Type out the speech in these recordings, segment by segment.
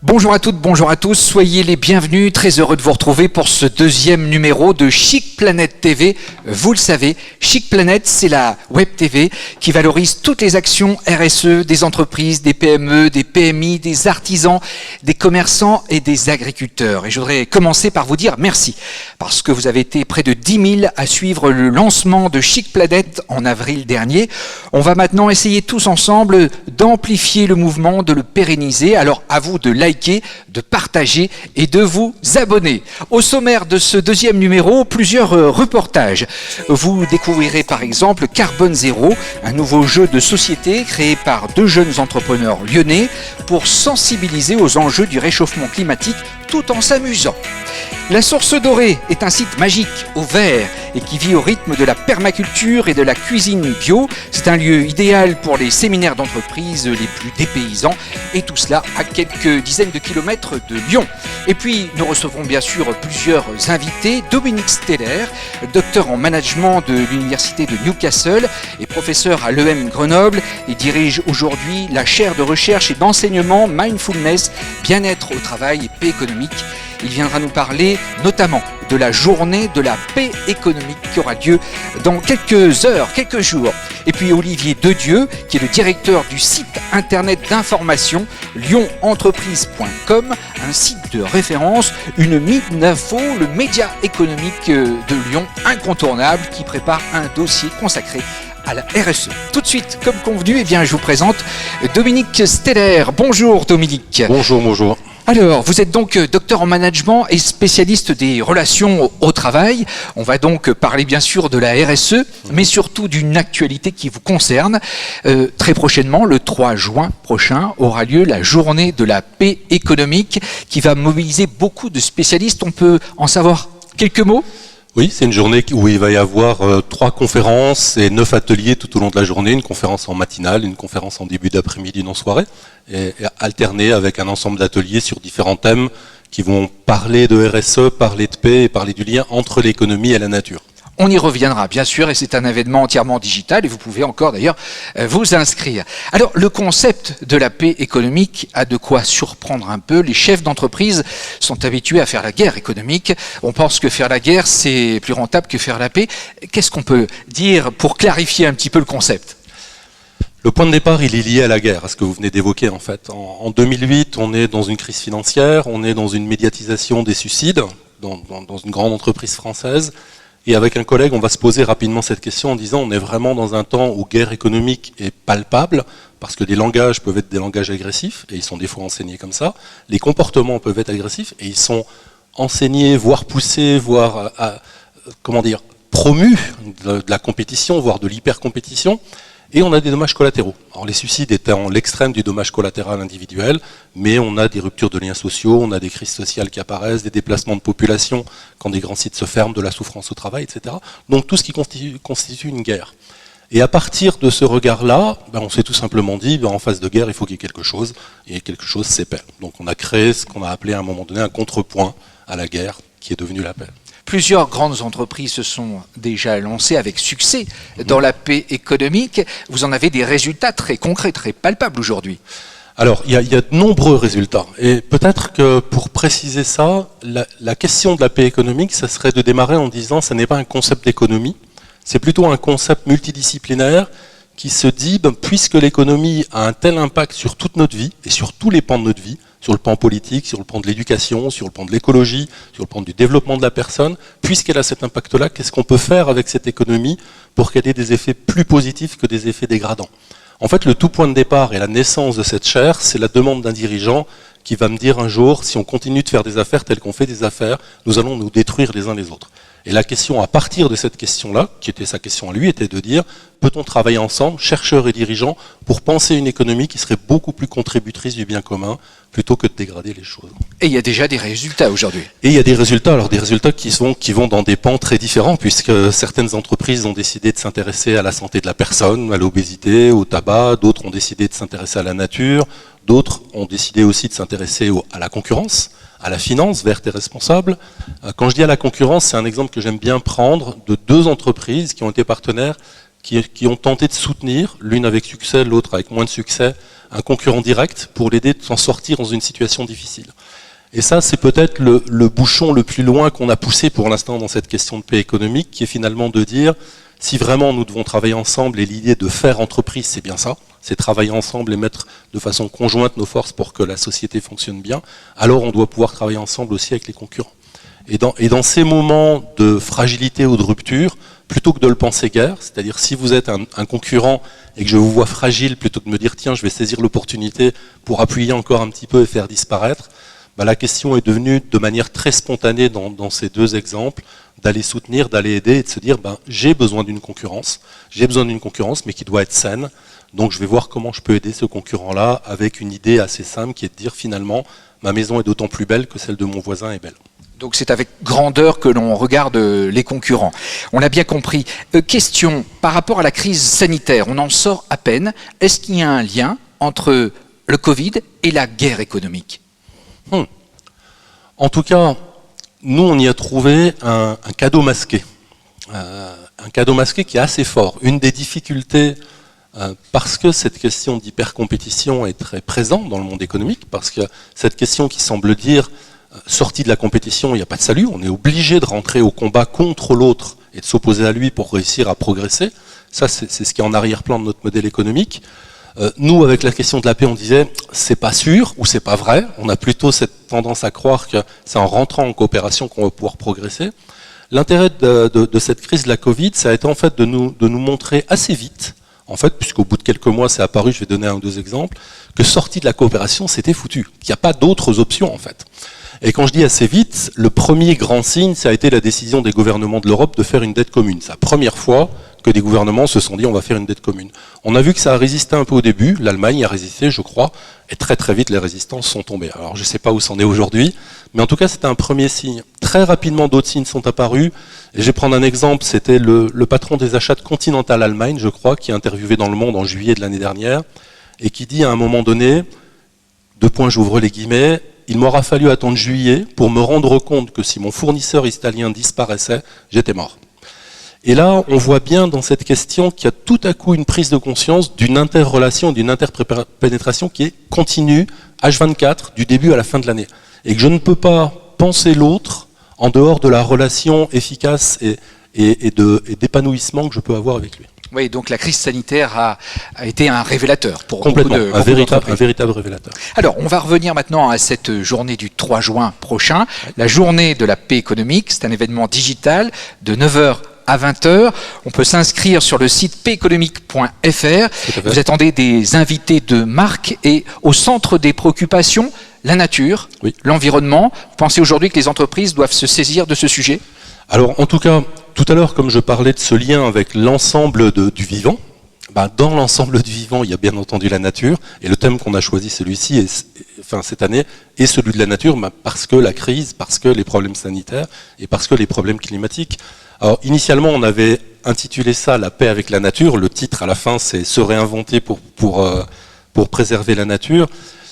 Bonjour à toutes, bonjour à tous, soyez les bienvenus, très heureux de vous retrouver pour ce deuxième numéro de Chic Planète TV. Vous le savez, Chic Planète, c'est la web TV qui valorise toutes les actions RSE des entreprises, des PME, des PMI, des artisans, des commerçants et des agriculteurs. Et je voudrais commencer par vous dire merci, parce que vous avez été près de 10 000 à suivre le lancement de Chic Planète en avril dernier. On va maintenant essayer tous ensemble d'amplifier le mouvement, de le pérenniser. Alors à vous de liker, de partager et de vous abonner. Au sommaire de ce deuxième numéro, plusieurs reportages. Vous découvrirez par exemple Carbone Zéro, un nouveau jeu de société créé par deux jeunes entrepreneurs lyonnais pour sensibiliser aux enjeux du réchauffement climatique tout en s'amusant. La Source Dorée est un site magique au vert et qui vit au rythme de la permaculture et de la cuisine bio. C'est un lieu idéal pour les séminaires d'entreprise les plus dépaysants et tout cela à quelques dizaines de kilomètres de Lyon. Et puis nous recevrons bien sûr plusieurs invités. Dominique Steller, docteur en management de l'université de Newcastle et professeur à l'EM Grenoble. Il dirige aujourd'hui la chaire de recherche et d'enseignement Mindfulness, bien-être au travail et paix économique. Il viendra nous parler notamment de la journée de la paix économique qui aura lieu dans quelques heures, quelques jours. Et puis Olivier Dedieu, qui est le directeur du site internet d'information lyonentreprise.com, un site de référence, une mine d'infos, le média économique de Lyon incontournable qui prépare un dossier consacré à la RSE. Tout de suite, comme convenu, eh bien, je vous présente Dominique Steller. Bonjour Dominique. Bonjour, bonjour. Alors, vous êtes donc docteur en management et spécialiste des relations au travail. On va donc parler bien sûr de la RSE, mais surtout d'une actualité qui vous concerne. Très prochainement, le 3 juin prochain, aura lieu la journée de la paix économique qui va mobiliser beaucoup de spécialistes. On peut en savoir quelques mots ? Oui, c'est une journée où il va y avoir 3 conférences et 9 ateliers tout au long de la journée, une conférence en matinale, une conférence en début d'après-midi, une en soirée, et alternée avec un ensemble d'ateliers sur différents thèmes qui vont parler de RSE, parler de paix et parler du lien entre l'économie et la nature. On y reviendra bien sûr et c'est un événement entièrement digital et vous pouvez encore d'ailleurs vous inscrire. Alors le concept de la paix économique a de quoi surprendre un peu. Les chefs d'entreprise sont habitués à faire la guerre économique. On pense que faire la guerre c'est plus rentable que faire la paix. Qu'est-ce qu'on peut dire pour clarifier un petit peu le concept ? Le point de départ, il est lié à la guerre, à ce que vous venez d'évoquer en fait. En 2008, on est dans une crise financière, on est dans une médiatisation des suicides dans une grande entreprise française. Et avec un collègue, on va se poser rapidement cette question en disant on est vraiment dans un temps où guerre économique est palpable, parce que des langages peuvent être des langages agressifs, et ils sont des fois enseignés comme ça. Les comportements peuvent être agressifs, et ils sont enseignés, voire poussés, voire promus de la compétition, voire de l'hyper-compétition. Et on a des dommages collatéraux. Alors les suicides étant l'extrême du dommage collatéral individuel, mais on a des ruptures de liens sociaux, on a des crises sociales qui apparaissent, des déplacements de population quand des grands sites se ferment, de la souffrance au travail, etc. Donc tout ce qui constitue une guerre. Et à partir de ce regard-là, on s'est tout simplement dit, en phase de guerre, il faut qu'il y ait quelque chose, et quelque chose, c'est paix. Donc on a créé ce qu'on a appelé à un moment donné un contrepoint à la guerre, qui est devenu la paix. Plusieurs grandes entreprises se sont déjà lancées avec succès dans la paix économique. Vous en avez des résultats très concrets, très palpables aujourd'hui. Alors, il y a de nombreux résultats. Et peut-être que pour préciser ça, la question de la paix économique, ça serait de démarrer en disant ce n'est pas un concept d'économie, c'est plutôt un concept multidisciplinaire qui se dit, puisque l'économie a un tel impact sur toute notre vie et sur tous les pans de notre vie, sur le plan politique, sur le plan de l'éducation, sur le plan de l'écologie, sur le plan du développement de la personne, puisqu'elle a cet impact-là, qu'est-ce qu'on peut faire avec cette économie pour qu'elle ait des effets plus positifs que des effets dégradants ? En fait, le tout point de départ et la naissance de cette chaire, c'est la demande d'un dirigeant qui va me dire un jour, si on continue de faire des affaires telles qu'on fait des affaires, nous allons nous détruire les uns les autres. Et la question, à partir de cette question-là, qui était sa question à lui, était de dire, peut-on travailler ensemble, chercheurs et dirigeants, pour penser une économie qui serait beaucoup plus contributrice du bien commun, plutôt que de dégrader les choses. Et il y a déjà des résultats aujourd'hui. Et il y a des résultats, alors des résultats qui vont dans des pans très différents, puisque certaines entreprises ont décidé de s'intéresser à la santé de la personne, à l'obésité, au tabac, d'autres ont décidé de s'intéresser à la nature, d'autres ont décidé aussi de s'intéresser à la concurrence, à la finance verte et responsable. Quand je dis à la concurrence, c'est un exemple que j'aime bien prendre de 2 entreprises qui ont été partenaires, qui ont tenté de soutenir, l'une avec succès, l'autre avec moins de succès, un concurrent direct pour l'aider de s'en sortir dans une situation difficile. Et ça, c'est peut-être le bouchon le plus loin qu'on a poussé pour l'instant dans cette question de paix économique, qui est finalement de dire, si vraiment nous devons travailler ensemble, et l'idée de faire entreprise, c'est bien ça, c'est travailler ensemble et mettre de façon conjointe nos forces pour que la société fonctionne bien, alors on doit pouvoir travailler ensemble aussi avec les concurrents. Et dans ces moments de fragilité ou de rupture, plutôt que de le penser guerre, c'est-à-dire si vous êtes un concurrent et que je vous vois fragile, plutôt que de me dire tiens, je vais saisir l'opportunité pour appuyer encore un petit peu et faire disparaître, bah, la question est devenue de manière très spontanée dans ces deux exemples, d'aller soutenir, d'aller aider et de se dire ben, j'ai besoin d'une concurrence, mais qui doit être saine, donc je vais voir comment je peux aider ce concurrent-là avec une idée assez simple qui est de dire finalement ma maison est d'autant plus belle que celle de mon voisin est belle. Donc c'est avec grandeur que l'on regarde les concurrents. On l'a bien compris. Question, par rapport à la crise sanitaire, on en sort à peine. Est-ce qu'il y a un lien entre le Covid et la guerre économique ? En tout cas, nous on y a trouvé un cadeau masqué. Un cadeau masqué qui est assez fort. Une des difficultés, parce que cette question d'hypercompétition est très présente dans le monde économique, parce que cette question qui semble dire sortie de la compétition, il n'y a pas de salut, on est obligé de rentrer au combat contre l'autre et de s'opposer à lui pour réussir à progresser. Ça, c'est ce qui est en arrière-plan de notre modèle économique. Nous, avec la question de la paix, on disait c'est pas sûr ou c'est pas vrai. On a plutôt cette tendance à croire que c'est en rentrant en coopération qu'on va pouvoir progresser. L'intérêt de cette crise de la Covid, ça a été en fait de nous montrer assez vite, en fait, puisqu'au bout de quelques mois, c'est apparu, je vais donner un ou deux exemples, que sortie de la coopération, c'était foutu, qu'il n'y a pas d'autres options en fait. Et quand je dis assez vite, le premier grand signe, ça a été la décision des gouvernements de l'Europe de faire une dette commune. C'est la première fois que des gouvernements se sont dit on va faire une dette commune. On a vu que ça a résisté un peu au début, l'Allemagne a résisté, je crois, et très très vite les résistances sont tombées. Alors je ne sais pas où c'en est aujourd'hui, mais en tout cas c'était un premier signe. Très rapidement d'autres signes sont apparus, et je vais prendre un exemple, c'était le patron des achats de Continental Allemagne, je crois, qui est interviewé dans Le Monde en juillet de l'année dernière, et qui dit à un moment donné, j'ouvre les guillemets, il m'aura fallu attendre juillet pour me rendre compte que si mon fournisseur italien disparaissait, j'étais mort. Et là, on voit bien dans cette question qu'il y a tout à coup une prise de conscience d'une interrelation, d'une interpénétration qui est continue, H24, du début à la fin de l'année. Et que je ne peux pas penser l'autre en dehors de la relation efficace et d'épanouissement que je peux avoir avec lui. Oui, donc la crise sanitaire a été un révélateur pour complètement, beaucoup un véritable révélateur. Alors, on va revenir maintenant à cette journée du 3 juin prochain, la journée de la paix économique. C'est un événement digital de 9h à 20h. On peut s'inscrire sur le site paixéconomique.fr. Vous attendez des invités de marque et au centre des préoccupations, la nature, oui, l'environnement. Vous pensez aujourd'hui que les entreprises doivent se saisir de ce sujet ? Alors, en tout cas, tout à l'heure, comme je parlais de ce lien avec l'ensemble du vivant, dans l'ensemble du vivant, il y a bien entendu la nature, et le thème qu'on a choisi, celui-ci, cette année, est celui de la nature, parce que la crise, parce que les problèmes sanitaires, et parce que les problèmes climatiques. Alors, initialement, on avait intitulé ça « La paix avec la nature », le titre à la fin, c'est « Se réinventer pour préserver la nature ».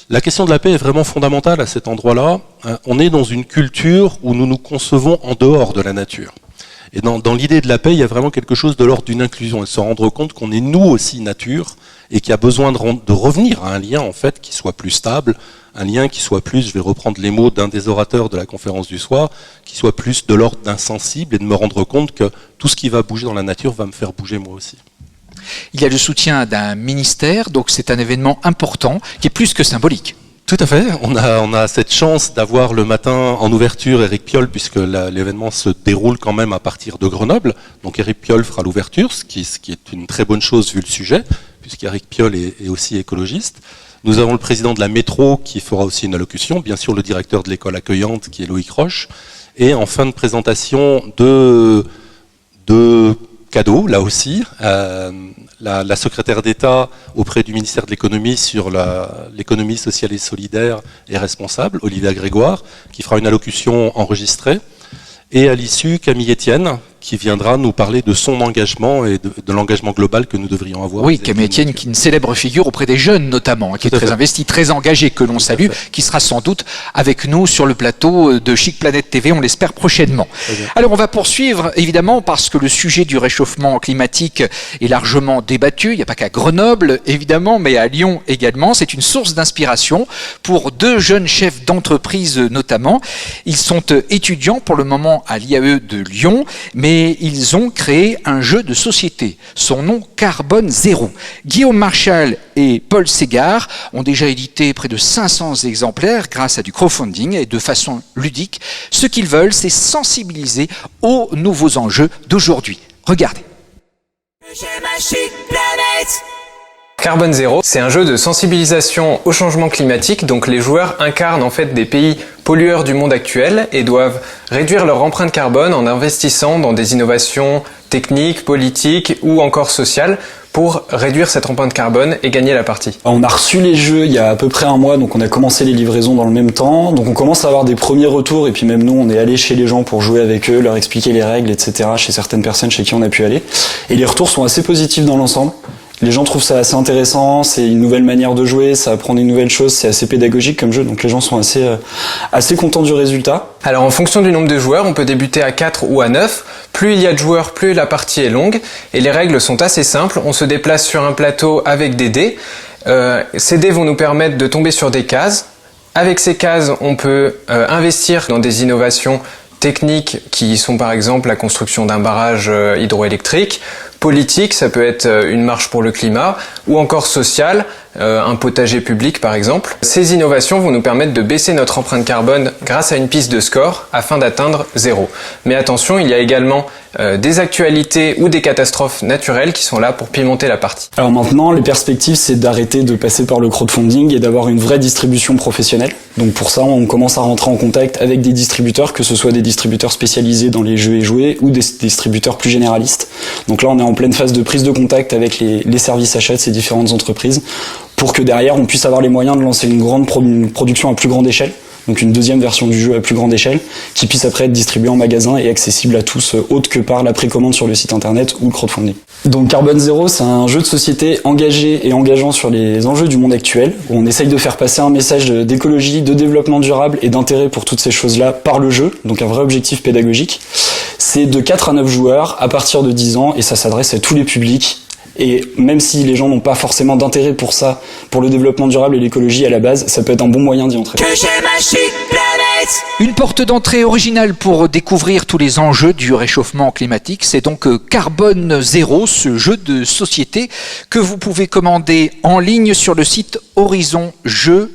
La question de la paix est vraiment fondamentale à cet endroit-là. On est dans une culture où nous nous concevons en dehors de la nature. Et dans l'idée de la paix, il y a vraiment quelque chose de l'ordre d'une inclusion, et se rendre compte qu'on est nous aussi nature, et qu'il y a besoin de revenir à un lien en fait qui soit plus stable, un lien qui soit plus, je vais reprendre les mots d'un des orateurs de la conférence du soir, qui soit plus de l'ordre d'insensible, et de me rendre compte que tout ce qui va bouger dans la nature va me faire bouger moi aussi. Il y a le soutien d'un ministère, donc c'est un événement important qui est plus que symbolique. Tout à fait, on a cette chance d'avoir le matin en ouverture Éric Piolle, puisque l'événement se déroule quand même à partir de Grenoble. Donc Éric Piolle fera l'ouverture, ce qui est une très bonne chose vu le sujet, puisqu'Éric Piolle est aussi écologiste. Nous avons le président de la métro qui fera aussi une allocution, bien sûr le directeur de l'école accueillante qui est Loïc Roche, et en fin de présentation de cadeaux, là aussi, la secrétaire d'État auprès du ministère de l'économie sur l'économie sociale et solidaire et responsable, Olivia Grégoire, qui fera une allocution enregistrée, et à l'issue, Camille Etienne, qui viendra nous parler de son engagement et de l'engagement global que nous devrions avoir. Oui, Camille Etienne, qui est une célèbre figure auprès des jeunes notamment, qui est très investi, très engagé, que l'on salue, qui sera sans doute avec nous sur le plateau de Chic Planète TV, on l'espère prochainement. Alors on va poursuivre évidemment parce que le sujet du réchauffement climatique est largement débattu, il n'y a pas qu'à Grenoble évidemment, mais à Lyon également. C'est une source d'inspiration pour deux jeunes chefs d'entreprise notamment. Ils sont étudiants pour le moment à l'IAE de Lyon, mais ils ont créé un jeu de société. Son nom, Carbone Zéro. Guillaume Marchal et Paul Ségard ont déjà édité près de 500 exemplaires grâce à du crowdfunding et de façon ludique. Ce qu'ils veulent, c'est sensibiliser aux nouveaux enjeux d'aujourd'hui. Regardez. Carbone Zéro, c'est un jeu de sensibilisation au changement climatique, donc les joueurs incarnent en fait des pays pollueurs du monde actuel et doivent réduire leur empreinte carbone en investissant dans des innovations techniques, politiques ou encore sociales pour réduire cette empreinte carbone et gagner la partie. On a reçu les jeux il y a à peu près un mois, donc on a commencé les livraisons dans le même temps, donc on commence à avoir des premiers retours et puis même nous on est allé chez les gens pour jouer avec eux, leur expliquer les règles, etc. chez certaines personnes chez qui on a pu aller. Et les retours sont assez positifs dans l'ensemble. Les gens trouvent ça assez intéressant, c'est une nouvelle manière de jouer, ça apprend des nouvelles choses, c'est assez pédagogique comme jeu, donc les gens sont assez contents du résultat. Alors en fonction du nombre de joueurs, on peut débuter à 4 ou à 9. Plus il y a de joueurs, plus la partie est longue. Et les règles sont assez simples. On se déplace sur un plateau avec des dés. Ces dés vont nous permettre de tomber sur des cases. Avec ces cases, on peut investir dans des innovations techniques qui sont par exemple la construction d'un barrage hydroélectrique. Politique, ça peut être une marche pour le climat, ou encore social, un potager public par exemple. Ces innovations vont nous permettre de baisser notre empreinte carbone grâce à une piste de score afin d'atteindre zéro. Mais attention, il y a également des actualités ou des catastrophes naturelles qui sont là pour pimenter la partie. Alors maintenant, les perspectives, c'est d'arrêter de passer par le crowdfunding et d'avoir une vraie distribution professionnelle. Donc pour ça, on commence à rentrer en contact avec des distributeurs, que ce soit des distributeurs spécialisés dans les jeux et jouets ou des distributeurs plus généralistes. Donc là, on est en pleine phase de prise de contact avec les services achats de ces différentes entreprises pour que derrière, on puisse avoir les moyens de lancer une grande production à plus grande échelle. Donc une deuxième version du jeu à plus grande échelle, qui puisse après être distribuée en magasin et accessible à tous, autre que par la précommande sur le site internet ou le crowdfunding. Donc Carbone Zéro, c'est un jeu de société engagé et engageant sur les enjeux du monde actuel, où on essaye de faire passer un message d'écologie, de développement durable et d'intérêt pour toutes ces choses-là par le jeu, donc un vrai objectif pédagogique. C'est de 4 à 9 joueurs à partir de 10 ans et ça s'adresse à tous les publics. Et même si les gens n'ont pas forcément d'intérêt pour ça, pour le développement durable et l'écologie à la base, ça peut être un bon moyen d'y entrer. Une porte d'entrée originale pour découvrir tous les enjeux du réchauffement climatique, c'est donc Carbone Zéro, ce jeu de société que vous pouvez commander en ligne sur le site horizonjeu.fr.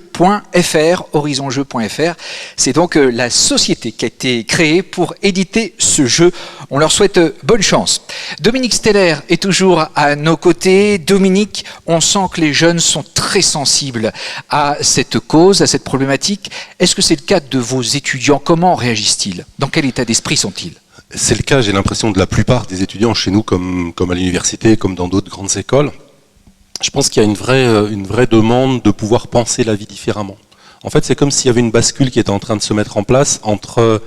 C'est donc la société qui a été créée pour éditer ce jeu. On leur souhaite bonne chance. Dominique Steller est toujours à nos côtés. Dominique, on sent que les jeunes sont très sensibles à cette cause, à cette problématique. Est-ce que c'est le cas de vos étudiants? Comment réagissent-ils? Dans quel état d'esprit sont-ils? C'est le cas, j'ai l'impression, de la plupart des étudiants chez nous, comme à l'université, comme dans d'autres grandes écoles. Je pense qu'il y a une vraie demande de pouvoir penser la vie différemment. En fait, c'est comme s'il y avait une bascule qui était en train de se mettre en place entre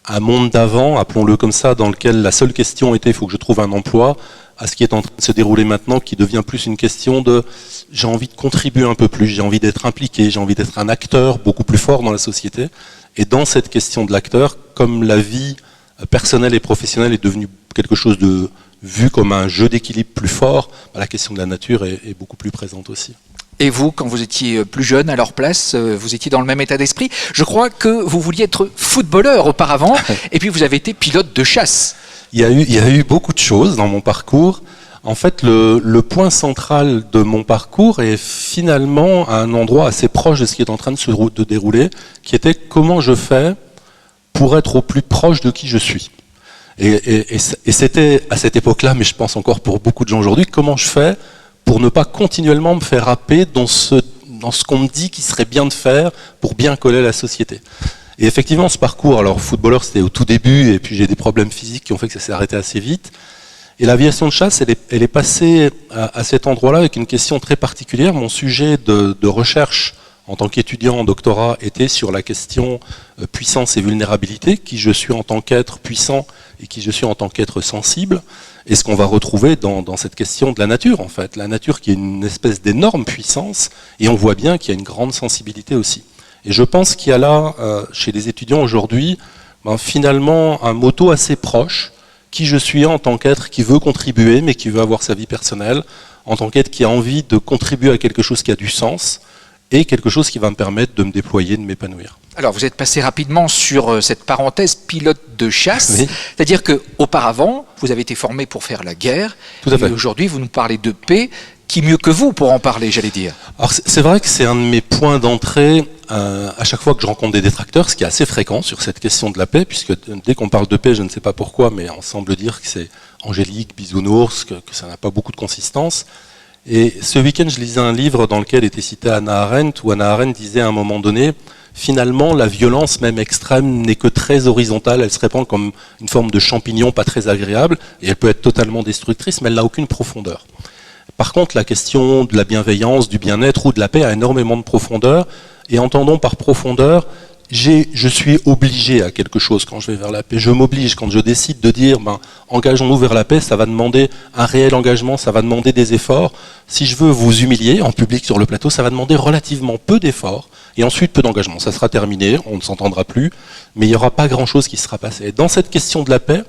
un monde d'avant, appelons-le comme ça, dans lequel la seule question était « il faut que je trouve un emploi », à ce qui est en train de se dérouler maintenant, qui devient plus une question de « j'ai envie de contribuer un peu plus, j'ai envie d'être impliqué, j'ai envie d'être un acteur beaucoup plus fort dans la société ». Et dans cette question de l'acteur, comme la vie personnelle et professionnelle est devenue quelque chose de vu comme un jeu d'équilibre plus fort, la question de la nature est beaucoup plus présente aussi. Et vous, quand vous étiez plus jeune, à leur place, vous étiez dans le même état d'esprit. Je crois que vous vouliez être footballeur auparavant, et puis vous avez été pilote de chasse. Il y a eu beaucoup de choses dans mon parcours. En fait, le point central de mon parcours est finalement à un endroit assez proche de ce qui est en train de se dérouler, qui était comment je fais pour être au plus proche de qui je suis. Et c'était à cette époque-là, mais je pense encore pour beaucoup de gens aujourd'hui, comment je fais pour ne pas continuellement me faire happer dans ce qu'on me dit qu'il serait bien de faire pour bien coller à la société. Et effectivement, ce parcours, alors footballeur c'était au tout début, et puis j'ai des problèmes physiques qui ont fait que ça s'est arrêté assez vite. Et l'aviation de chasse, elle est passée à cet endroit-là avec une question très particulière. Mon sujet de recherche en tant qu'étudiant en doctorat, était sur la question puissance et vulnérabilité, qui je suis en tant qu'être puissant et qui je suis en tant qu'être sensible, et ce qu'on va retrouver dans cette question de la nature, en fait. La nature qui est une espèce d'énorme puissance, et on voit bien qu'il y a une grande sensibilité aussi. Et je pense qu'il y a là, chez les étudiants aujourd'hui, finalement, un motto assez proche, qui je suis en tant qu'être qui veut contribuer, mais qui veut avoir sa vie personnelle, en tant qu'être qui a envie de contribuer à quelque chose qui a du sens, et quelque chose qui va me permettre de me déployer, de m'épanouir. Alors, vous êtes passé rapidement sur cette parenthèse pilote de chasse, Oui. c'est-à-dire qu'auparavant, vous avez été formé pour faire la guerre, Tout à fait. et aujourd'hui, vous nous parlez de paix. Qui mieux que vous pour en parler, j'allais dire? Alors c'est vrai que c'est un de mes points d'entrée à chaque fois que je rencontre des détracteurs, ce qui est assez fréquent sur cette question de la paix, puisque dès qu'on parle de paix, je ne sais pas pourquoi, mais on semble dire que c'est angélique, bisounours, que ça n'a pas beaucoup de consistance. Et ce week-end, je lisais un livre dans lequel était citée Hannah Arendt, où Hannah Arendt disait à un moment donné, finalement, la violence, même extrême, n'est que très horizontale, elle se répand comme une forme de champignon pas très agréable, et elle peut être totalement destructrice, mais elle n'a aucune profondeur. Par contre, la question de la bienveillance, du bien-être ou de la paix a énormément de profondeur, et entendons par profondeur, je suis obligé à quelque chose quand je vais vers la paix. Je m'oblige quand je décide de dire engageons-nous vers la paix, ça va demander un réel engagement, ça va demander des efforts. Si je veux vous humilier en public sur le plateau, ça va demander relativement peu d'efforts et ensuite peu d'engagement. Ça sera terminé, on ne s'entendra plus, mais il n'y aura pas grand-chose qui sera passé. Et dans cette question de la paix,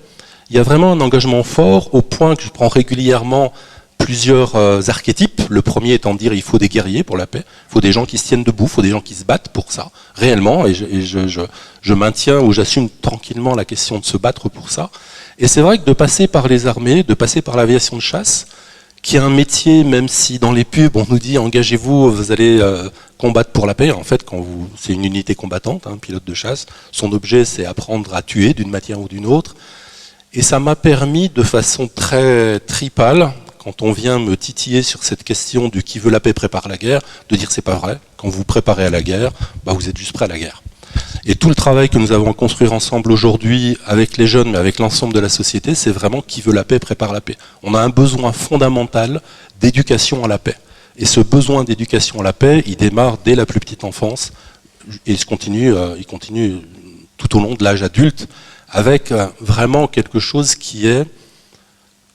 il y a vraiment un engagement fort au point que je prends régulièrement plusieurs archétypes. Le premier étant de dire il faut des guerriers pour la paix, il faut des gens qui se tiennent debout, il faut des gens qui se battent pour ça, réellement, et je maintiens ou j'assume tranquillement la question de se battre pour ça. Et c'est vrai que de passer par les armées, de passer par l'aviation de chasse, qui est un métier, même si dans les pubs on nous dit engagez-vous, vous allez combattre pour la paix, en fait c'est une unité combattante, pilote de chasse, son objet c'est apprendre à tuer d'une manière ou d'une autre, et ça m'a permis de façon très tripale, quand on vient me titiller sur cette question du qui veut la paix prépare la guerre, de dire c'est pas vrai. Quand vous vous préparez à la guerre, vous êtes juste prêt à la guerre. Et tout le travail que nous avons à construire ensemble aujourd'hui avec les jeunes, mais avec l'ensemble de la société, c'est vraiment qui veut la paix prépare la paix. On a un besoin fondamental d'éducation à la paix. Et ce besoin d'éducation à la paix, il démarre dès la plus petite enfance et il continue tout au long de l'âge adulte avec vraiment quelque chose qui est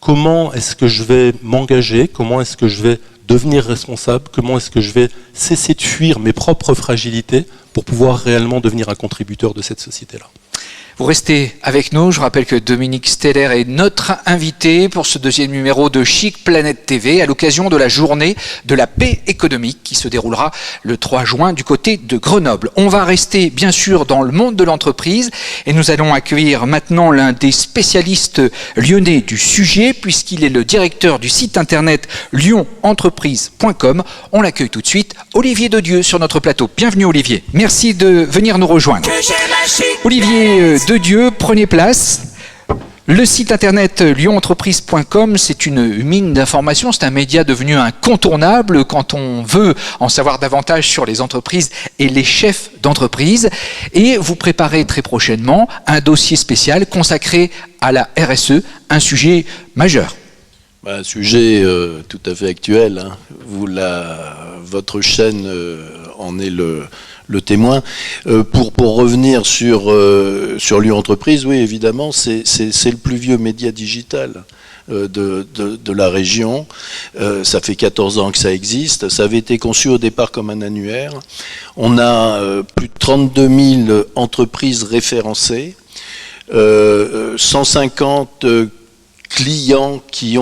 comment est-ce que je vais m'engager, comment est-ce que je vais devenir responsable, comment est-ce que je vais cesser de fuir mes propres fragilités pour pouvoir réellement devenir un contributeur de cette société-là. Vous restez avec nous. Je rappelle que Dominique Steller est notre invité pour ce deuxième numéro de Chic Planète TV à l'occasion de la journée de la paix économique qui se déroulera le 3 juin du côté de Grenoble. On va rester bien sûr dans le monde de l'entreprise et nous allons accueillir maintenant l'un des spécialistes lyonnais du sujet puisqu'il est le directeur du site internet lyonentreprise.com. On l'accueille tout de suite, Olivier Dedieu sur notre plateau. Bienvenue Olivier. Merci de venir nous rejoindre. Olivier Dedieu, prenez place. Le site internet lyonentreprise.com, c'est une mine d'informations, c'est un média devenu incontournable quand on veut en savoir davantage sur les entreprises et les chefs d'entreprise. Et vous préparez très prochainement un dossier spécial consacré à la RSE, un sujet majeur. Un sujet tout à fait actuel. Votre chaîne en est le témoin. Pour revenir sur Lyon Entreprise, oui, évidemment, c'est le plus vieux média digital de la région. Ça fait 14 ans que ça existe. Ça avait été conçu au départ comme un annuaire. On a plus de 32 000 entreprises référencées, 150 clients qui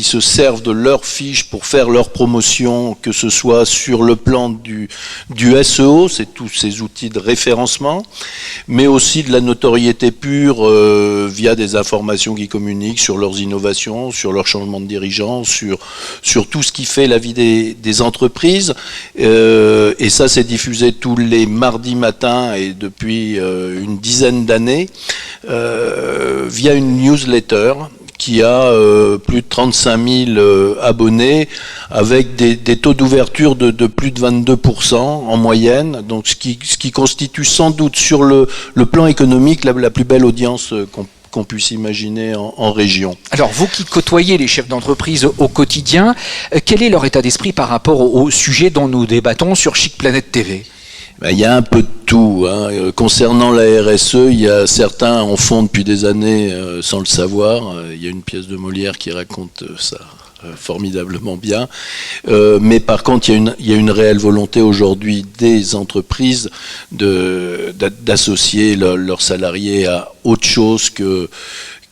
se servent de leurs fiches pour faire leur promotion, que ce soit sur le plan du SEO, c'est tous ces outils de référencement, mais aussi de la notoriété pure via des informations qui communiquent sur leurs innovations, sur leur changement de dirigeants, sur tout ce qui fait la vie des entreprises. Et ça, c'est diffusé tous les mardis matins et depuis une dizaine d'années via une newsletter qui a plus de 35 000 abonnés avec des taux d'ouverture de plus de 22% en moyenne, donc ce qui constitue sans doute sur le plan économique la plus belle audience qu'on puisse imaginer en région. Alors, vous qui côtoyez les chefs d'entreprise au quotidien, quel est leur état d'esprit par rapport au sujet dont nous débattons sur Chic Planète TV ? Il y a un peu de tout. Concernant la RSE, il y a certains en font depuis des années sans le savoir. Il y a une pièce de Molière qui raconte ça formidablement bien. Mais par contre, il y a une réelle volonté aujourd'hui des entreprises d'associer leurs salariés à autre chose que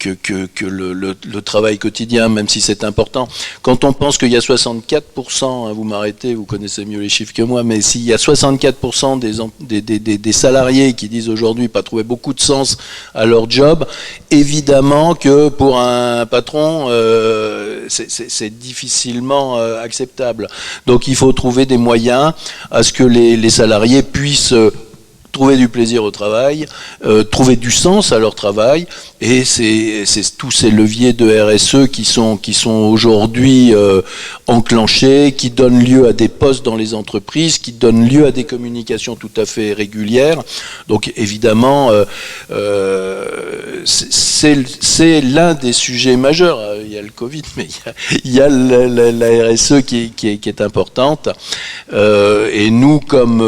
le travail quotidien, même si c'est important. Quand on pense qu'il y a 64%, vous m'arrêtez, vous connaissez mieux les chiffres que moi, mais s'il y a 64% des salariés qui disent aujourd'hui pas trouver beaucoup de sens à leur job, évidemment que pour un patron, c'est difficilement acceptable. Donc il faut trouver des moyens à ce que les salariés puissent trouver du plaisir au travail, trouver du sens à leur travail, et c'est tous ces leviers de RSE qui sont aujourd'hui enclenchés, qui donnent lieu à des postes dans les entreprises, qui donnent lieu à des communications tout à fait régulières. Donc évidemment, c'est l'un des sujets majeurs. Il y a le Covid, mais il y a la RSE qui est importante. Et nous, comme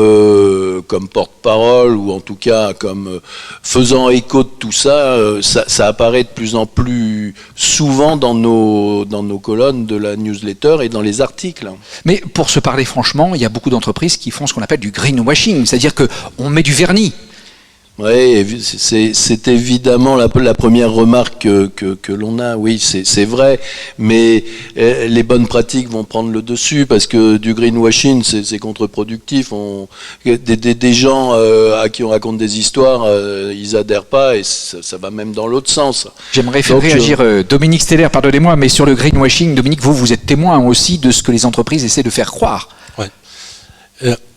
porte-parole, ou en tout cas comme faisant écho de tout ça, ça apparaît de plus en plus souvent dans nos colonnes de la newsletter et dans les articles. Mais pour se parler franchement, il y a beaucoup d'entreprises qui font ce qu'on appelle du greenwashing, c'est-à-dire qu'on met du vernis. Oui, c'est évidemment la première remarque que l'on a. Oui, c'est vrai, mais les bonnes pratiques vont prendre le dessus parce que du greenwashing, c'est contre-productif. Des gens à qui on raconte des histoires, ils adhèrent pas et ça va même dans l'autre sens. J'aimerais faire réagir Dominique Steller, pardonnez-moi, mais sur le greenwashing, Dominique, vous êtes témoin aussi de ce que les entreprises essaient de faire croire. Ouais.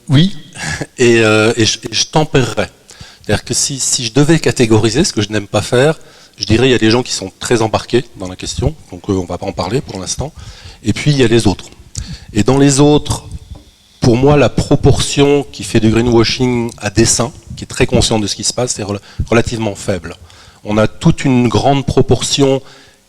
Oui, et je tempérerais. C'est-à-dire que si je devais catégoriser, ce que je n'aime pas faire, je dirais il y a des gens qui sont très embarqués dans la question, donc on ne va pas en parler pour l'instant, et puis il y a les autres. Et dans les autres, pour moi, la proportion qui fait du greenwashing à dessein, qui est très consciente de ce qui se passe, c'est relativement faible. On a toute une grande proportion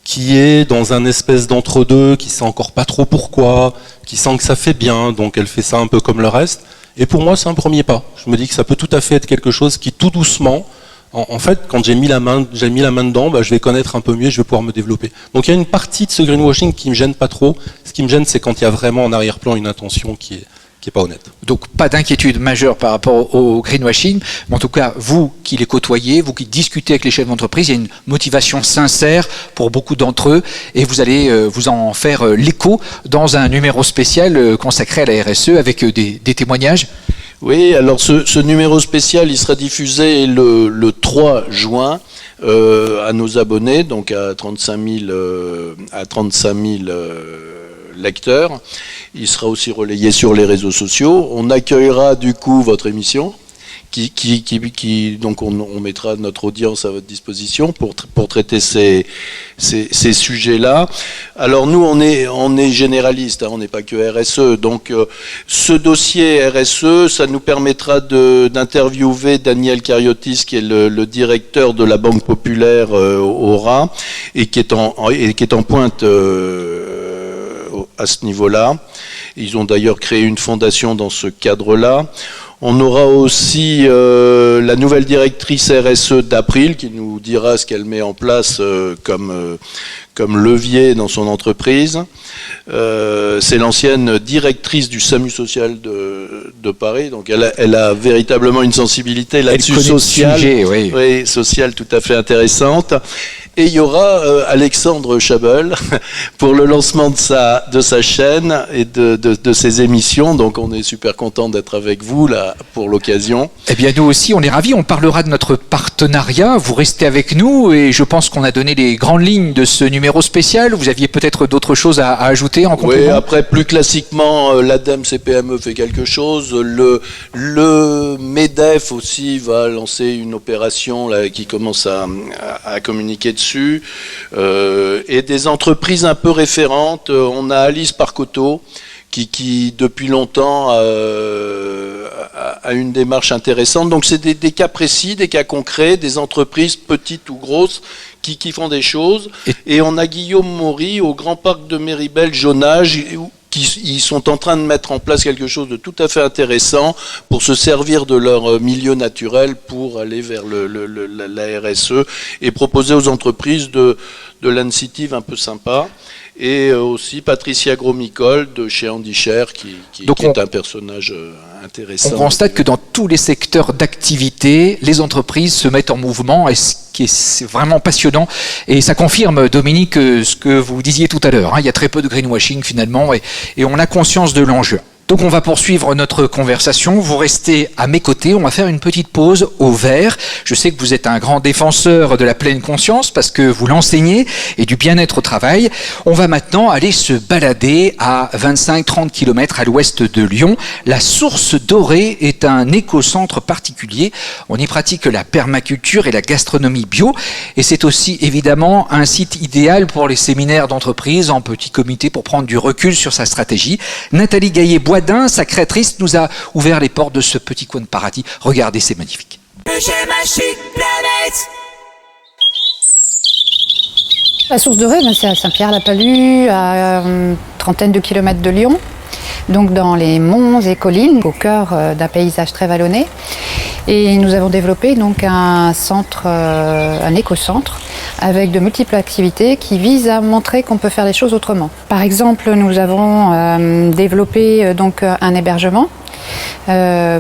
qui est dans un espèce d'entre-deux, qui sait encore pas trop pourquoi, qui sent que ça fait bien, donc elle fait ça un peu comme le reste. Et pour moi, c'est un premier pas. Je me dis que ça peut tout à fait être quelque chose qui, tout doucement, en fait, quand j'ai mis la main dedans, je vais connaître un peu mieux, je vais pouvoir me développer. Donc il y a une partie de ce greenwashing qui me gêne pas trop. Ce qui me gêne, c'est quand il y a vraiment en arrière-plan une intention qui est pas honnête. Donc pas d'inquiétude majeure par rapport au greenwashing, mais en tout cas, vous qui les côtoyez, vous qui discutez avec les chefs d'entreprise, il y a une motivation sincère pour beaucoup d'entre eux, et vous allez vous en faire l'écho dans un numéro spécial consacré à la RSE avec des témoignages. Oui, alors ce numéro spécial, il sera diffusé le 3 juin à nos abonnés, donc à 35 000 lecteurs. Il sera aussi relayé sur les réseaux sociaux. On accueillera du coup votre émission, donc on mettra notre audience à votre disposition pour traiter ces sujets-là. Alors nous, on est généraliste, on n'est pas que RSE. Donc ce dossier RSE, ça nous permettra d'interviewer Daniel Cariotis, qui est le directeur de la Banque Populaire Aura, et qui est en pointe à ce niveau-là. Ils ont d'ailleurs créé une fondation dans ce cadre-là. On aura aussi la nouvelle directrice RSE d'April qui nous dira ce qu'elle met en place comme levier dans son entreprise. C'est l'ancienne directrice du SAMU social de Paris, donc elle a véritablement une sensibilité là-dessus sociale, oui, sociale tout à fait intéressante. Et il y aura Alexandre Chabel pour le lancement de sa chaîne et de ses émissions. Donc on est super content d'être avec vous là pour l'occasion. Eh bien nous aussi, on est ravis. On parlera de notre partenariat. Vous restez avec nous et je pense qu'on a donné les grandes lignes de ce numéro spécial. Vous aviez peut-être d'autres choses à ajouter en complément? Oui, après plus classiquement, l'ADEME CPME fait quelque chose. Le MEDEF aussi va lancer une opération là, qui commence à communiquer dessus. Et des entreprises un peu référentes. On a Alice Parcoto qui depuis longtemps a une démarche intéressante. Donc c'est des cas précis, des cas concrets, des entreprises petites ou grosses qui font des choses. Et on a Guillaume Maury au Grand Parc de Méribel, Jonage, ils sont en train de mettre en place quelque chose de tout à fait intéressant pour se servir de leur milieu naturel pour aller vers la RSE et proposer aux entreprises de l'incentive un peu sympa. Et aussi Patricia Gromicole de chez Andy Scher qui est un personnage intéressant. On constate que dans tous les secteurs d'activité, les entreprises se mettent en mouvement, et ce qui est vraiment passionnant. Et ça confirme, Dominique, ce que vous disiez tout à l'heure. Il y a très peu de greenwashing finalement, et on a conscience de l'enjeu. Donc on va poursuivre notre conversation, vous restez à mes côtés, on va faire une petite pause au vert. Je sais que vous êtes un grand défenseur de la pleine conscience parce que vous l'enseignez et du bien-être au travail. On va maintenant aller se balader à 25-30 km à l'ouest de Lyon. La Source Dorée est un écocentre particulier. On y pratique la permaculture et la gastronomie bio, et c'est aussi évidemment un site idéal pour les séminaires d'entreprise en petit comité pour prendre du recul sur sa stratégie. Nathalie Gaillet-Boisdin, sa créatrice, nous a ouvert les portes de ce petit coin de paradis. Regardez, c'est magnifique. Le schéma Chic Planète. La Source Dorée, c'est à Saint-Pierre-la-Palud, à une trentaine de kilomètres de Lyon, donc dans les monts et collines, au cœur d'un paysage très vallonné. Et nous avons développé donc un centre, un écocentre, avec de multiples activités qui visent à montrer qu'on peut faire les choses autrement. Par exemple, nous avons développé donc un hébergement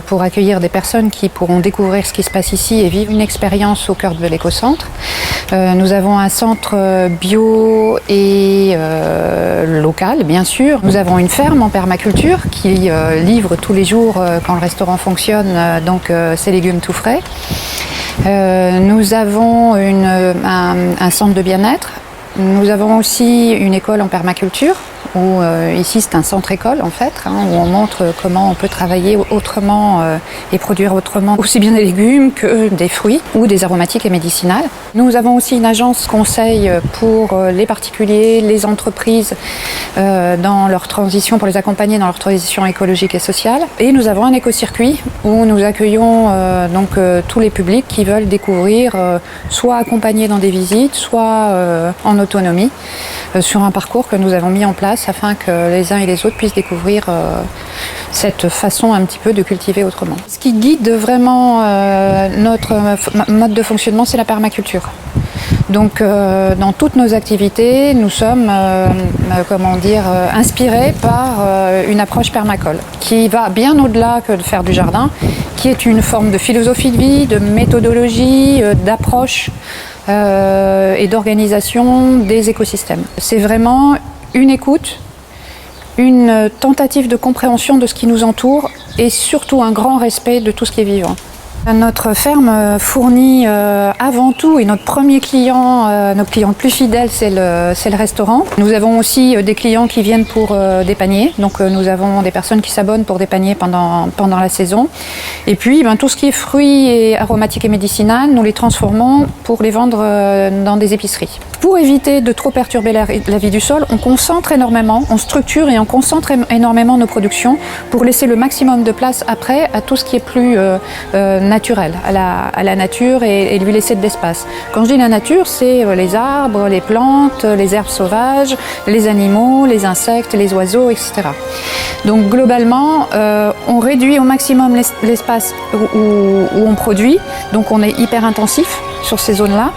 pour accueillir des personnes qui pourront découvrir ce qui se passe ici et vivre une expérience au cœur de l'écocentre. Nous avons un centre bio et local, bien sûr. Nous avons une ferme en permaculture qui livre tous les jours, quand le restaurant fonctionne, donc ses légumes tout frais. Nous avons un centre de bien-être. Nous avons aussi une école en permaculture, où ici c'est un centre-école en fait, où on montre comment on peut travailler autrement et produire autrement aussi bien des légumes que des fruits ou des aromatiques et médicinales. Nous avons aussi une agence conseil pour les particuliers, les entreprises dans leur transition, pour les accompagner dans leur transition écologique et sociale. Et nous avons un écocircuit où nous accueillons tous les publics qui veulent découvrir, soit accompagnés dans des visites, soit en autonomie, sur un parcours que nous avons mis en place afin que les uns et les autres puissent découvrir cette façon un petit peu de cultiver autrement. Ce qui guide vraiment notre mode de fonctionnement, c'est la permaculture. Donc dans toutes nos activités, nous sommes inspirés par une approche permacole qui va bien au-delà que de faire du jardin, qui est une forme de philosophie de vie, de méthodologie, d'approche et d'organisation des écosystèmes. C'est vraiment une écoute, une tentative de compréhension de ce qui nous entoure et surtout un grand respect de tout ce qui est vivant. Notre ferme fournit avant tout, et notre premier client, notre client le plus fidèle, c'est le restaurant. Nous avons aussi des clients qui viennent pour des paniers, donc nous avons des personnes qui s'abonnent pour des paniers pendant la saison. Et puis tout ce qui est fruits et aromatiques et médicinales, nous les transformons pour les vendre dans des épiceries. Pour éviter de trop perturber la vie du sol, on concentre énormément, on structure et on concentre énormément nos productions pour laisser le maximum de place après à tout ce qui est plus naturel, à la nature et lui laisser de l'espace. Quand je dis la nature, c'est les arbres, les plantes, les herbes sauvages, les animaux, les insectes, les oiseaux, etc. Donc globalement, on réduit au maximum l'espace où on produit, donc on est hyper intensif sur ces zones-là.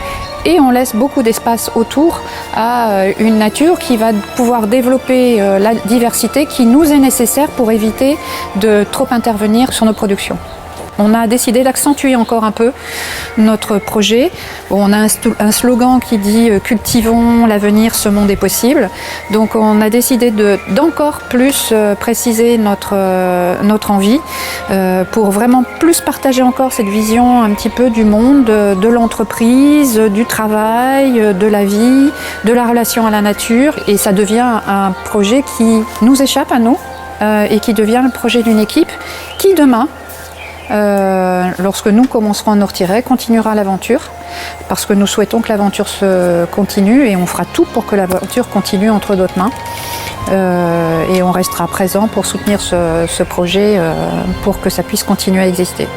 Et on laisse beaucoup d'espace autour à une nature qui va pouvoir développer la diversité qui nous est nécessaire pour éviter de trop intervenir sur nos productions. On a décidé d'accentuer encore un peu notre projet. On a un slogan qui dit « Cultivons l'avenir, ce monde est possible ». Donc on a décidé d'encore plus préciser notre envie pour vraiment plus partager encore cette vision un petit peu du monde, de l'entreprise, du travail, de la vie, de la relation à la nature. Et ça devient un projet qui nous échappe à nous et qui devient le projet d'une équipe qui demain, lorsque nous commencerons à nous retirer, continuera l'aventure, parce que nous souhaitons que l'aventure se continue et on fera tout pour que l'aventure continue entre d'autres mains. Et on restera présent pour soutenir ce projet pour que ça puisse continuer à exister.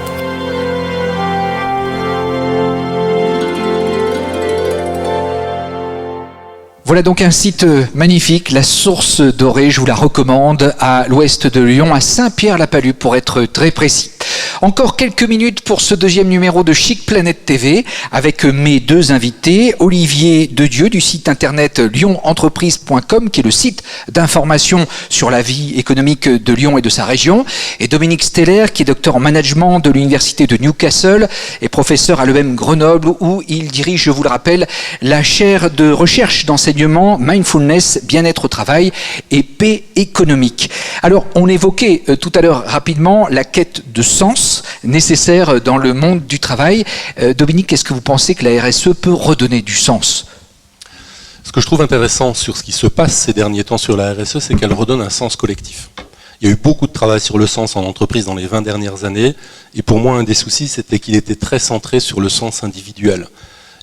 Voilà donc un site magnifique, la Source Dorée, je vous la recommande, à l'ouest de Lyon, à Saint-Pierre-la-Palud pour être très précis. Encore quelques minutes pour ce deuxième numéro de Chic Planète TV avec mes deux invités, Olivier Dedieu du site internet lyonentreprise.com qui est le site d'information sur la vie économique de Lyon et de sa région, et Dominique Steller qui est docteur en management de l'université de Newcastle et professeur à l'EM Grenoble où il dirige, je vous le rappelle, la chaire de recherche d'enseignement Mindfulness, bien-être au travail et paix économique. Alors on évoquait tout à l'heure rapidement la quête de sens nécessaire dans le monde du travail. Dominique, est-ce que vous pensez que la RSE peut redonner du sens ? Ce que je trouve intéressant sur ce qui se passe ces derniers temps sur la RSE, c'est qu'elle redonne un sens collectif. Il y a eu beaucoup de travail sur le sens en entreprise dans les 20 dernières années, et pour moi un des soucis c'était qu'il était très centré sur le sens individuel.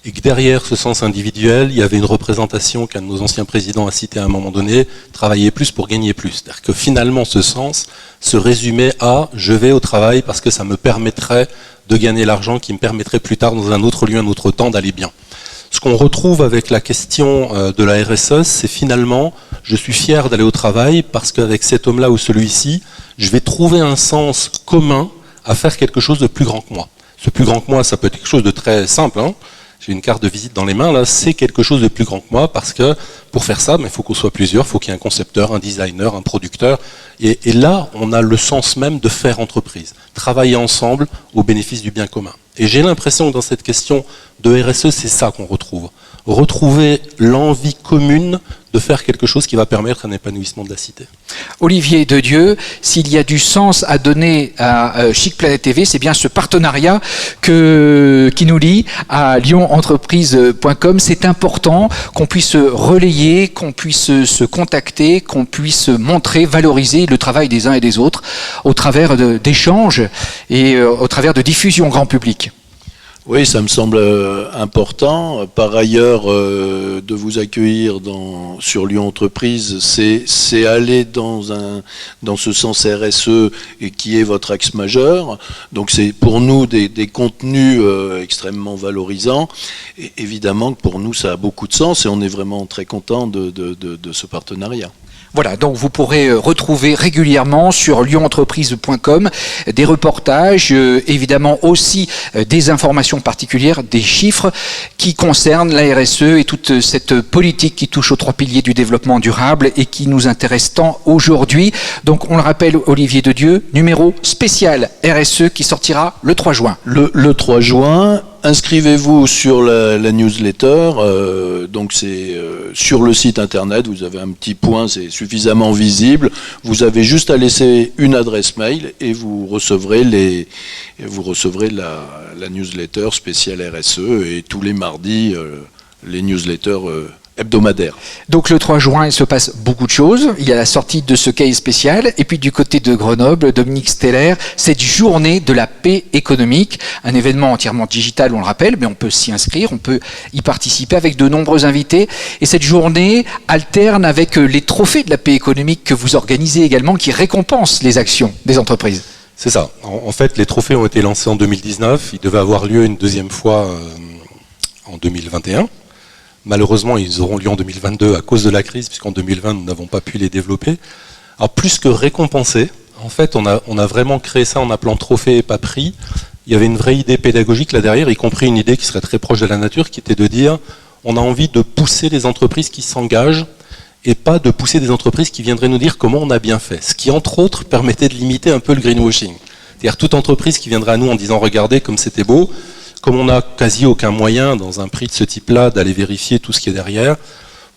Et que derrière ce sens individuel, il y avait une représentation qu'un de nos anciens présidents a cité à un moment donné, travailler plus pour gagner plus. C'est-à-dire que finalement ce sens se résumait à « je vais au travail parce que ça me permettrait de gagner l'argent qui me permettrait plus tard dans un autre lieu, un autre temps d'aller bien ». Ce qu'on retrouve avec la question de la RSE, c'est finalement « je suis fier d'aller au travail parce qu'avec cet homme-là ou celui-ci, je vais trouver un sens commun à faire quelque chose de plus grand que moi ». Ce plus grand que moi, ça peut être quelque chose de très simple, hein. J'ai une carte de visite dans les mains, là, c'est quelque chose de plus grand que moi, parce que pour faire ça, il faut qu'on soit plusieurs, il faut qu'il y ait un concepteur, un designer, un producteur, et là, on a le sens même de faire entreprise, travailler ensemble au bénéfice du bien commun. Et j'ai l'impression que dans cette question de RSE, c'est ça qu'on retrouve. Retrouver l'envie commune de faire quelque chose qui va permettre un épanouissement de la cité. Olivier Dedieu, s'il y a du sens à donner à Chic Planète TV, c'est bien ce partenariat qui nous lie à lyonentreprise.com. C'est important qu'on puisse relayer, qu'on puisse se contacter, qu'on puisse montrer, valoriser le travail des uns et des autres au travers d'échanges et au travers de diffusion grand public. Oui, ça me semble important. Par ailleurs, de vous accueillir sur Lyon Entreprise, c'est aller dans ce sens RSE et qui est votre axe majeur. Donc c'est pour nous des contenus extrêmement valorisants. Et évidemment que pour nous, ça a beaucoup de sens et on est vraiment très content de ce partenariat. Voilà, donc vous pourrez retrouver régulièrement sur lyonentreprise.com des reportages, évidemment aussi des informations particulières, des chiffres qui concernent la RSE et toute cette politique qui touche aux 3 piliers du développement durable et qui nous intéresse tant aujourd'hui. Donc on le rappelle, Olivier Dedieu, numéro spécial RSE qui sortira le 3 juin. Le 3 juin. Inscrivez-vous sur la newsletter, donc c'est sur le site internet, vous avez un petit point, c'est suffisamment visible, vous avez juste à laisser une adresse mail et vous recevrez la newsletter spéciale RSE et tous les mardis les newsletters hebdomadaire. Donc le 3 juin, il se passe beaucoup de choses. Il y a la sortie de ce cahier spécial. Et puis du côté de Grenoble, Dominique Steller, cette journée de la paix économique, un événement entièrement digital, on le rappelle, mais on peut s'y inscrire, on peut y participer avec de nombreux invités. Et cette journée alterne avec les trophées de la paix économique que vous organisez également, qui récompensent les actions des entreprises. C'est ça. En fait, les trophées ont été lancés en 2019. Ils devaient avoir lieu une deuxième fois en 2021. Malheureusement, ils auront lieu en 2022 à cause de la crise, puisqu'en 2020, nous n'avons pas pu les développer. Alors, plus que récompenser, en fait, on a vraiment créé ça en appelant trophée et pas prix. Il y avait une vraie idée pédagogique là derrière, y compris une idée qui serait très proche de la nature, qui était de dire, on a envie de pousser les entreprises qui s'engagent et pas de pousser des entreprises qui viendraient nous dire comment on a bien fait. Ce qui, entre autres, permettait de limiter un peu le greenwashing. C'est-à-dire toute entreprise qui viendrait à nous en disant, regardez comme c'était beau, comme on n'a quasi aucun moyen dans un prix de ce type-là d'aller vérifier tout ce qui est derrière,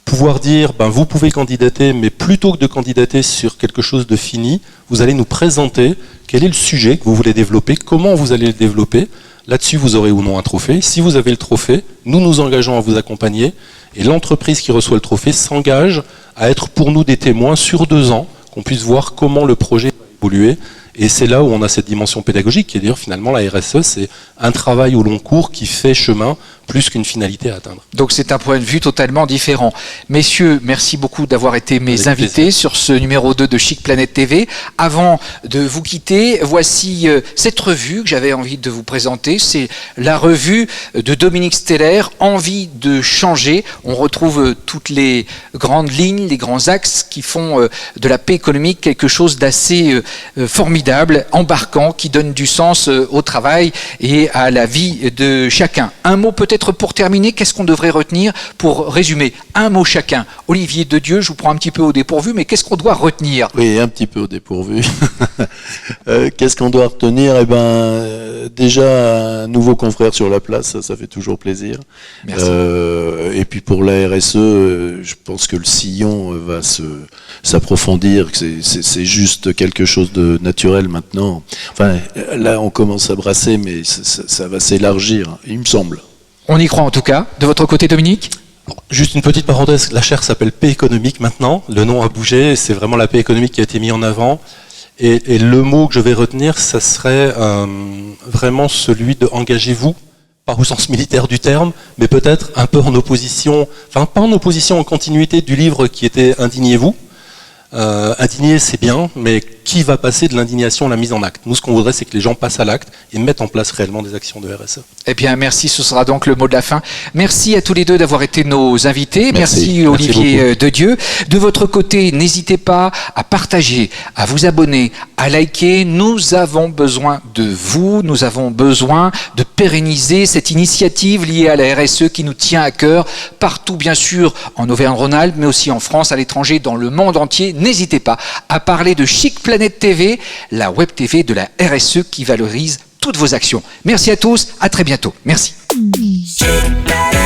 pouvoir dire, vous pouvez candidater, mais plutôt que de candidater sur quelque chose de fini, vous allez nous présenter quel est le sujet que vous voulez développer, comment vous allez le développer. Là-dessus, vous aurez ou non un trophée. Si vous avez le trophée, nous nous engageons à vous accompagner et l'entreprise qui reçoit le trophée s'engage à être pour nous des témoins sur 2 ans, qu'on puisse voir comment le projet va évoluer Et c'est là où on a cette dimension pédagogique qui est d'ailleurs finalement la RSE, c'est un travail au long cours qui fait chemin plus qu'une finalité à atteindre. Donc c'est un point de vue totalement différent. Messieurs, merci beaucoup d'avoir été mes Avec invités plaisir. sur ce numéro 2 de Chic Planète TV. Avant de vous quitter, voici cette revue que j'avais envie de vous présenter. C'est la revue de Dominique Steller, Envie de changer. On retrouve toutes les grandes lignes, les grands axes qui font de la paix économique quelque chose d'assez formidable, embarquant, qui donne du sens au travail et à la vie de chacun. Un mot peut-être pour terminer, qu'est-ce qu'on devrait retenir pour résumer? Un mot chacun. Olivier Dedieu, je vous prends un petit peu au dépourvu, mais qu'est-ce qu'on doit retenir? Oui, un petit peu au dépourvu. Qu'est-ce qu'on doit retenir? Eh ben, déjà un nouveau confrère sur la place, ça fait toujours plaisir. Merci. Et puis pour la RSE, je pense que le sillon va s'approfondir. C'est juste quelque chose de naturel maintenant. Enfin, là, on commence à brasser, mais ça va s'élargir, il me semble. On y croit en tout cas. De votre côté, Dominique? Juste une petite parenthèse, la chaire s'appelle Paix économique maintenant, le nom a bougé, c'est vraiment la paix économique qui a été mise en avant. Et le mot que je vais retenir, ça serait vraiment celui de engagez-vous, pas au sens militaire du terme, mais peut-être un peu en opposition, enfin pas en opposition, en continuité du livre qui était Indignez-vous. Indigner, c'est bien, mais qui va passer de l'indignation à la mise en acte? Nous, ce qu'on voudrait, c'est que les gens passent à l'acte et mettent en place réellement des actions de RSE. Eh bien, merci, ce sera donc le mot de la fin. Merci à tous les deux d'avoir été nos invités. Merci. Olivier Dedieu. De votre côté, n'hésitez pas à partager, à vous abonner, à liker. Nous avons besoin de vous. Nous avons besoin de pérenniser cette initiative liée à la RSE qui nous tient à cœur partout, bien sûr, en Auvergne-Rhône-Alpes, mais aussi en France, à l'étranger, dans le monde entier. N'hésitez pas à parler de Chic Planète TV, la web TV de la RSE qui valorise toutes vos actions. Merci à tous, à très bientôt. Merci. Chic Planète.